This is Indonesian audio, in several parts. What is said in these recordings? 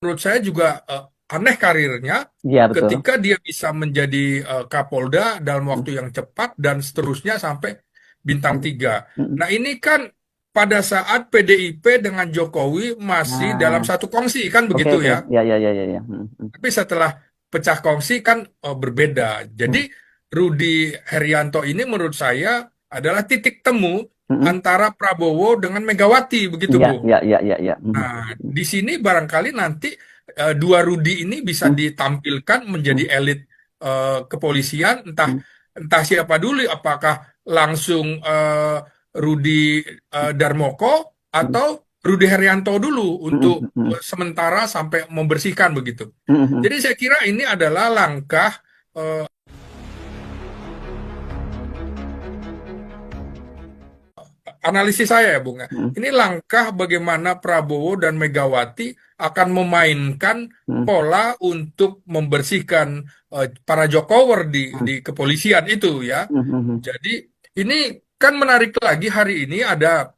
menurut saya juga aneh karirnya Iya betul. ketika dia bisa menjadi Kapolda dalam Mm, waktu yang cepat dan seterusnya sampai bintang mm, 3. mm. Nah, ini kan pada saat PDIP dengan Jokowi masih dalam Nah, satu kongsi kan oke begitu oke, ya. ya ya ya ya ya. Tapi setelah pecah kongsi kan berbeda. Jadi Mm, Rudi Herianto ini menurut saya adalah titik temu mm, mm. antara Prabowo dengan Megawati begitu, Iya Bung. iya iya iya iya. Nah, di sini barangkali nanti dua Rudi ini bisa Mm, ditampilkan menjadi mm, elit kepolisian, entah mm, entah siapa dulu, apakah langsung Rudi Darmoko mm, atau Rudi Herianto dulu mm, untuk mm, mm, sementara sampai membersihkan begitu. mm, mm, mm. Jadi saya kira ini adalah langkah analisis saya ya Bung ya. Mm, Ini langkah bagaimana Prabowo dan Megawati akan memainkan mm, pola untuk membersihkan para Jokower di mm, kepolisian itu ya. mm, mm, mm, Jadi ini kan menarik lagi hari ini ada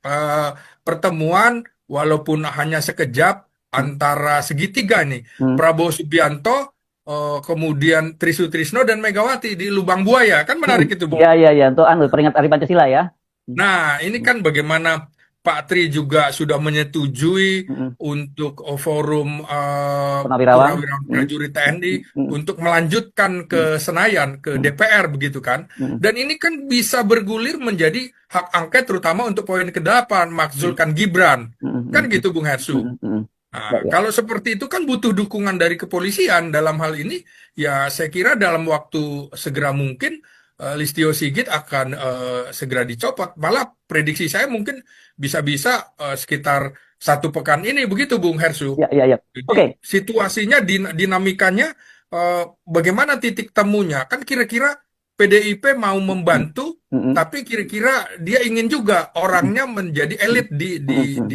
eh, pertemuan walaupun hanya sekejap mm, antara segitiga nih. mm. Prabowo Subianto kemudian Tri Sutrisno dan Megawati di Lubang Buaya. Kan Mm. menarik itu, Bung. Iya iya iya, untuk anu peringatan Hari Pancasila ya. Mm, Nah, ini mm, kan bagaimana Pak Tri juga sudah menyetujui mm. untuk forum Purnawirawan. Purnawirawan Mm, Prajurit mm, TNI mm, untuk melanjutkan ke mm, Senayan, ke mm, DPR begitu kan. mm, Dan ini kan bisa bergulir menjadi hak angket terutama untuk poin ke-8, mm, makzulkan Gibran. mm, Kan mm, gitu Bung Hersu. mm, mm. Nah, Ya ya. kalau seperti itu kan butuh dukungan dari kepolisian dalam hal ini, ya saya kira dalam waktu segera mungkin Listio Sigit akan segera dicopot. Malah prediksi saya mungkin bisa-bisa sekitar satu pekan ini, begitu Bung Hersu. Ya ya ya. Jadi Oke. situasinya, dinamikanya, eh, bagaimana titik temunya? Kan kira-kira PDIP mau Mm, membantu, mm, mm, tapi kira-kira dia ingin juga mm, orangnya menjadi elit mm, di mm.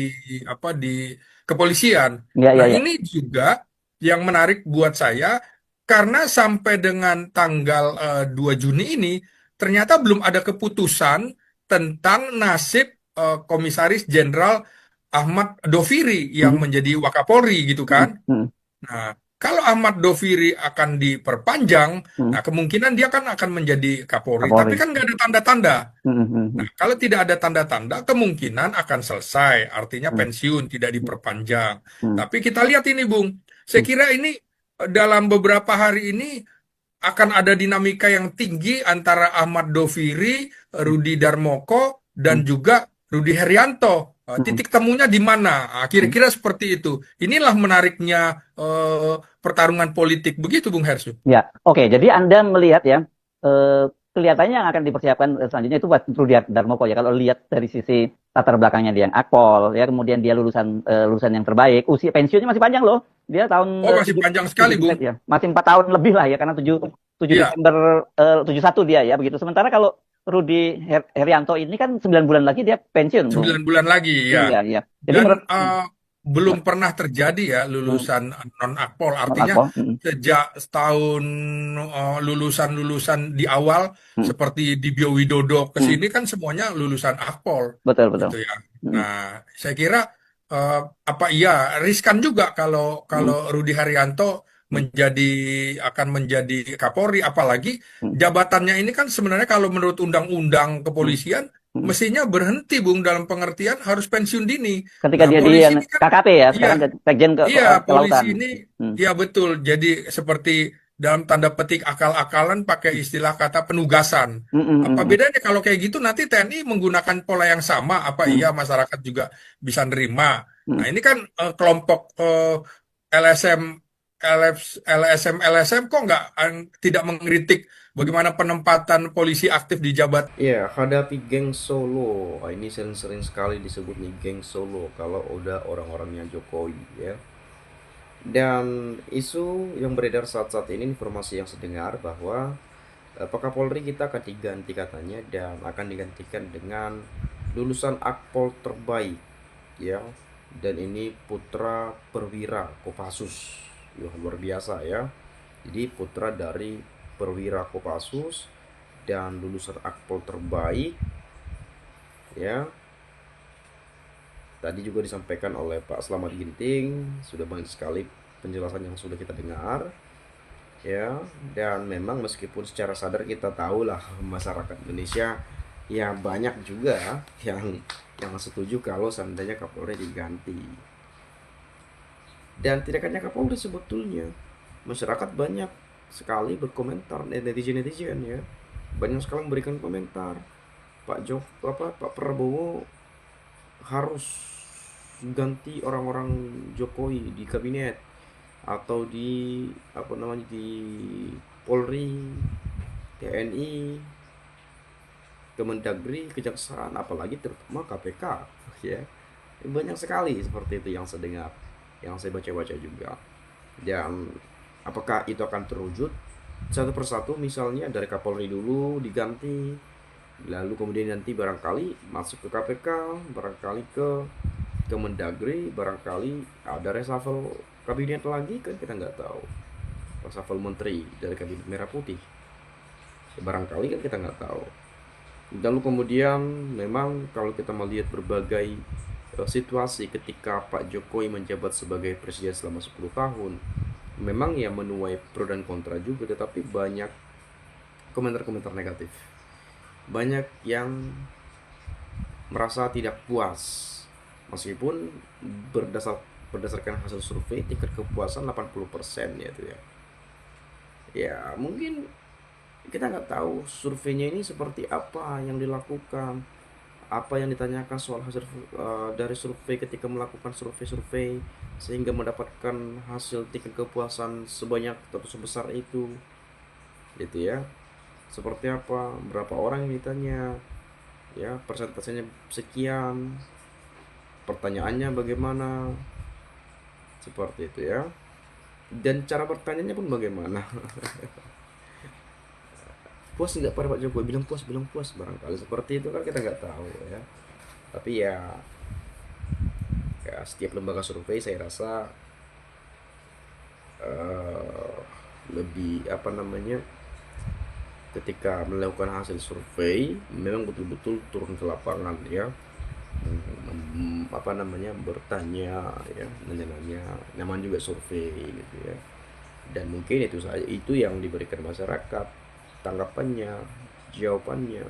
apa di kepolisian. Ya Nah, ya ya. ini juga yang menarik buat saya karena sampai dengan tanggal 2 Juni ini ternyata belum ada keputusan tentang nasib Komisaris Jenderal Ahmad Doviri yang Mm, menjadi Wakapolri gitu kan. mm, mm, Nah, kalau Ahmad Doviri akan diperpanjang, mm. nah kemungkinan dia kan akan menjadi Kapolri. Tapi Kapolri. kan nggak ada tanda-tanda. Mm, mm, Nah, mm, kalau tidak ada tanda-tanda, kemungkinan akan selesai. Artinya mm, pensiun, tidak diperpanjang. mm, Tapi kita lihat ini, Bung. Saya mm, kira ini dalam beberapa hari ini akan ada dinamika yang tinggi antara Ahmad Doviri, Rudi Darmoko, dan mm, juga Rudi Herianto. mm, Titik temunya di mana? mm. Kira-kira seperti itu. Inilah menariknya pertarungan politik. Begitu, Bung Hersu. Ya, oke. Jadi Anda melihat ya, eh, kelihatannya yang akan dipersiapkan selanjutnya itu buat Rudi Darmoko ya. Kalau lihat dari sisi latar belakangnya dia yang akpol, ya kemudian dia lulusan yang terbaik, usia pensiunnya masih panjang loh. Dia tahun Oh, masih panjang sekali, 7 Bung. ya, masih 4 tahun lebih lah ya, karena 7 Iya, Desember 71 dia ya begitu. Sementara kalau Rudi Herianto ini kan 9 bulan lagi dia pensiun, Bung. 9 bulan lagi, ya. Iya, iya. Jadi Dan menurut belum pernah terjadi ya lulusan non-akpol. non Artinya akpol, sejak setahun lulusan-lulusan di awal seperti Dibio Widodo ke sini kan semuanya lulusan akpol betul betul. gitu ya. Mm, Nah, saya kira eh, apa iya riskan juga kalau kalau mm, Rudi Haryanto mm, menjadi akan menjadi Kapolri, apalagi mm, jabatannya ini kan sebenarnya kalau menurut undang-undang mm, kepolisian mm. mestinya berhenti, Bung, dalam pengertian harus pensiun dini. Ketika Nah, dia di polisi yang ini kan, KKP ya, iya, sekarang Sekjen iya, polisi Kelautan. ini, Hmm. ya betul. Jadi seperti dalam tanda petik akal-akalan pakai istilah kata penugasan. Hmm, hmm, Apa hmm, bedanya kalau kayak gitu nanti TNI menggunakan pola yang sama? Apa iya hmm, masyarakat juga bisa nerima? Nah, hmm. ini kan kelompok LSM, LSM kok nggak tidak mengkritik bagaimana penempatan polisi aktif di jabatan. Ya, hadapi geng Solo. Wah, ini sering-sering sekali disebut nih geng Solo kalau udah orang-orangnya Jokowi ya. Dan isu yang beredar saat-saat ini, informasi yang sedengar bahwa Pak Kapolri kita akan diganti katanya, dan akan digantikan dengan lulusan Akpol terbaik ya. Dan ini putra perwira Kopassus. Ya, luar biasa ya. Jadi putra dari perwira Kopassus dan lulusan Akpol terbaik ya. Tadi juga disampaikan oleh Pak Slamet Ginting, sudah banyak sekali penjelasan yang sudah kita dengar, ya. Dan memang meskipun secara sadar kita tahu lah masyarakat Indonesia ya banyak juga yang setuju kalau seandainya Kapolri diganti. Dan tidak hanya Kapolri, sebetulnya masyarakat banyak sekali berkomentar, netizen ya, banyak sekali memberikan komentar Pak Prabowo harus ganti orang-orang Jokowi di kabinet atau di apa namanya di Polri, TNI, Kemendagri, Kejaksaan, apalagi terutama KPK, ya. Banyak sekali seperti itu yang saya dengar, yang saya baca-baca juga. Dan apakah itu akan terwujud satu persatu, misalnya dari Kapolri dulu diganti, lalu kemudian nanti barangkali masuk ke KPK, barangkali ke Kemendagri, barangkali ada reshuffle kabinet lagi, kan kita nggak tahu, reshuffle menteri dari kabinet merah putih, barangkali kan kita nggak tahu. Lalu kemudian memang kalau kita melihat berbagai situasi ketika Pak Jokowi menjabat sebagai presiden selama 10 tahun, memang ya menuai pro dan kontra juga, tetapi banyak komentar-komentar negatif. Banyak yang merasa tidak puas meskipun berdasarkan hasil survei tingkat kepuasan 80% ya itu ya. Ya mungkin kita nggak tahu surveinya ini seperti apa yang dilakukan, apa yang ditanyakan soal hasil dari survei ketika melakukan survei-survei sehingga mendapatkan hasil tingkat kepuasan sebanyak atau sebesar itu, gitu ya. Seperti apa, berapa orang yang ditanya, ya persentasenya sekian, pertanyaannya bagaimana, seperti itu ya. Dan cara bertanyanya pun bagaimana. Puas nggak pada Pak Jokowi, bilang puas, barangkali seperti itu kan kita nggak tahu ya. Tapi ya setiap lembaga survei saya rasa eh, lebih apa namanya, ketika melakukan hasil survei memang betul-betul turun ke lapangan ya, apa namanya, bertanya ya, nanya-nanya, namanya juga survei gitu ya. Dan mungkin itu saja, itu yang diberikan masyarakat tanggapannya, jawabannya.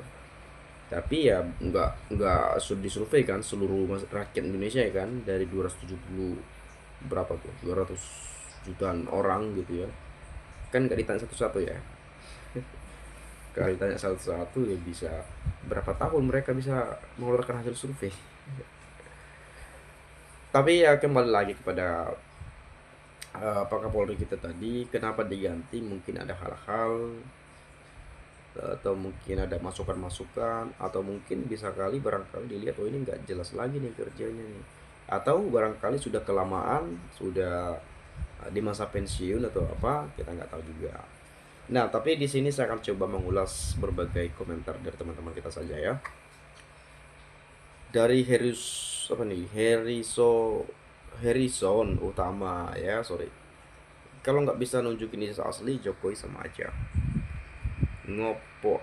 Tapi ya nggak disurvei kan seluruh rakyat Indonesia ya kan, dari 270 berapa tuh, 200 jutaan orang gitu ya, kan nggak ditanya satu-satu ya. Kalau ditanya satu-satu ya bisa berapa tahun mereka bisa mengeluarkan hasil survei. Tapi ya kembali lagi kepada Pak Kapolri kita tadi, kenapa diganti, mungkin ada hal-hal atau mungkin ada masukan-masukan, atau mungkin bisa kali barangkali dilihat oh ini nggak jelas lagi nih kerjanya nih, atau barangkali sudah kelamaan, sudah di masa pensiun atau apa, kita nggak tahu juga. Nah tapi di sini saya akan coba mengulas berbagai komentar dari teman-teman kita saja ya. Dari Harrison utama ya, sorry, kalau nggak bisa nunjukin ini asli Jokowi sama aja ngopo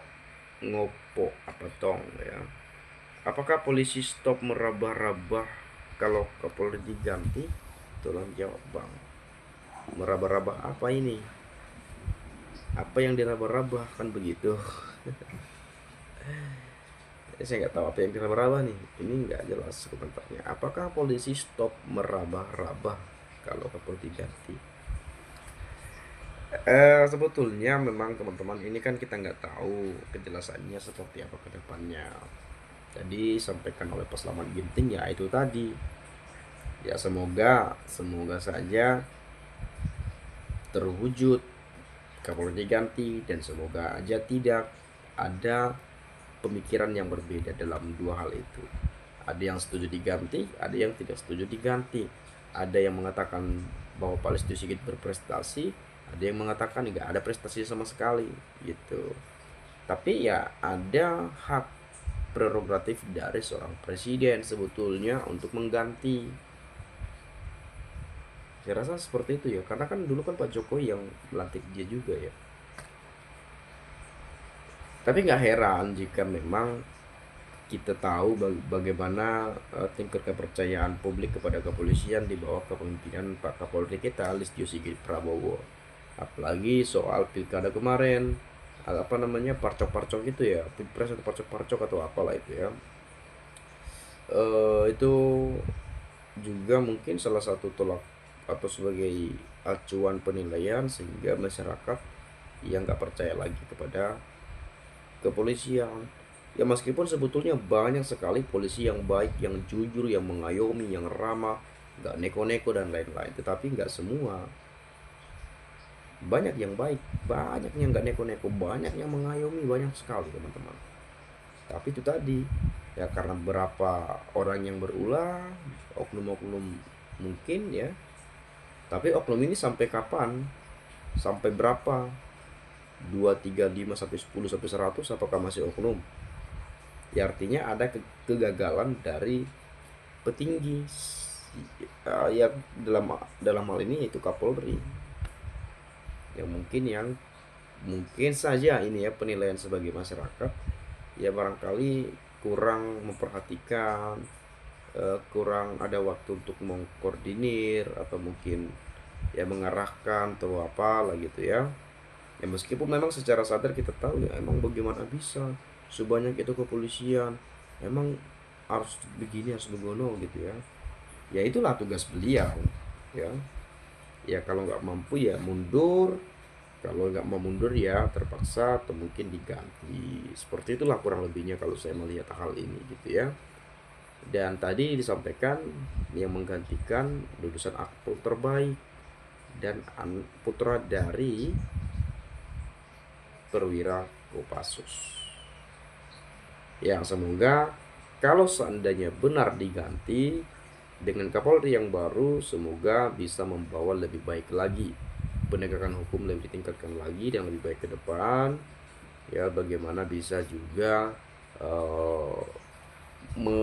ngopo apa tong ya. Apakah polisi stop merabah-rabah kalau Kapolri diganti? Tolong jawab bang, merabah-rabah apa ini, apa yang dirabah-rabah kan begitu. Saya nggak tahu apa yang dirabah-rabah nih, ini nggak jelas komentarnya. Apakah polisi stop merabah-rabah kalau Kapolri diganti? Sebetulnya memang teman-teman ini kan kita nggak tahu kejelasannya seperti apa ke depannya. Tadi sampaikan oleh Pak Slamet Ginting ya itu tadi. Ya semoga saja terwujud Kapolri diganti, dan semoga aja tidak ada pemikiran yang berbeda dalam dua hal itu. Ada yang setuju diganti, ada yang tidak setuju diganti. Ada yang mengatakan bahwa Pak Listio Sigit berprestasi, ada yang mengatakan nggak ada prestasi sama sekali gitu. Tapi ya ada hak prerogatif dari seorang presiden sebetulnya untuk mengganti. Saya rasa seperti itu ya, karena kan dulu kan Pak Jokowi yang melantik dia juga ya. Tapi nggak heran jika memang kita tahu bagaimana tingkat kepercayaan publik kepada kepolisian di bawah kepemimpinan Pak Kapolri kita Listio Sigit Prabowo. Apalagi soal pilkada kemarin, apa namanya, parcok-parcok itu ya, pilpres atau parcok-parcok atau apalah itu ya. Itu juga mungkin salah satu tolak atau sebagai acuan penilaian sehingga masyarakat yang nggak percaya lagi kepada kepolisian. Ya meskipun sebetulnya banyak sekali polisi yang baik, yang jujur, yang mengayomi, yang ramah, nggak neko-neko dan lain-lain. Tetapi nggak semua. Banyak yang baik, banyak yang nggak neko-neko, banyak yang mengayomi, banyak sekali teman-teman. Tapi itu tadi, ya karena berapa orang yang berulah, oknum-oknum mungkin ya. Tapi oknum ini sampai kapan? Sampai berapa? 2, 3, 5, sampai 10, sampai 100, apakah masih oknum? Ya artinya ada kegagalan dari petinggi, ya dalam hal ini itu Kapolri, yang mungkin saja ini ya penilaian sebagai masyarakat ya barangkali kurang memperhatikan, kurang ada waktu untuk mengkoordinir atau mungkin ya mengarahkan atau apa lah gitu ya. Ya meskipun memang secara sadar kita tahu ya emang bagaimana bisa sebanyak itu kepolisian, emang harus begini harus begono gitu ya. Ya itulah tugas beliau ya. Ya kalau nggak mampu ya mundur, kalau nggak mau mundur ya terpaksa atau mungkin diganti. Seperti itulah kurang lebihnya kalau saya melihat hal ini gitu ya. Dan tadi disampaikan yang menggantikan lulusan akpol terbaik dan putra dari perwira Kopassus. Ya semoga kalau seandainya benar diganti dengan Kapolri yang baru, semoga bisa membawa lebih baik lagi, penegakan hukum lebih ditingkatkan lagi dan lebih baik ke depan. Ya bagaimana bisa juga uh, me,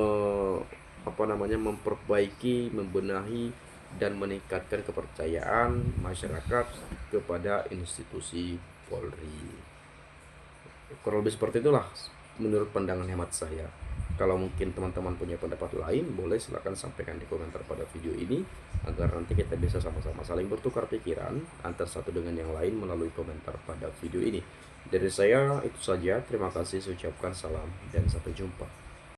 memperbaiki, membenahi dan meningkatkan kepercayaan masyarakat kepada institusi Polri. Kurang lebih seperti itulah menurut pandangan hemat saya. Kalau mungkin teman-teman punya pendapat lain, boleh silahkan sampaikan di komentar pada video ini agar nanti kita bisa sama-sama saling bertukar pikiran antar satu dengan yang lain melalui komentar pada video ini. Dari saya itu saja, terima kasih, saya ucapkan salam dan sampai jumpa.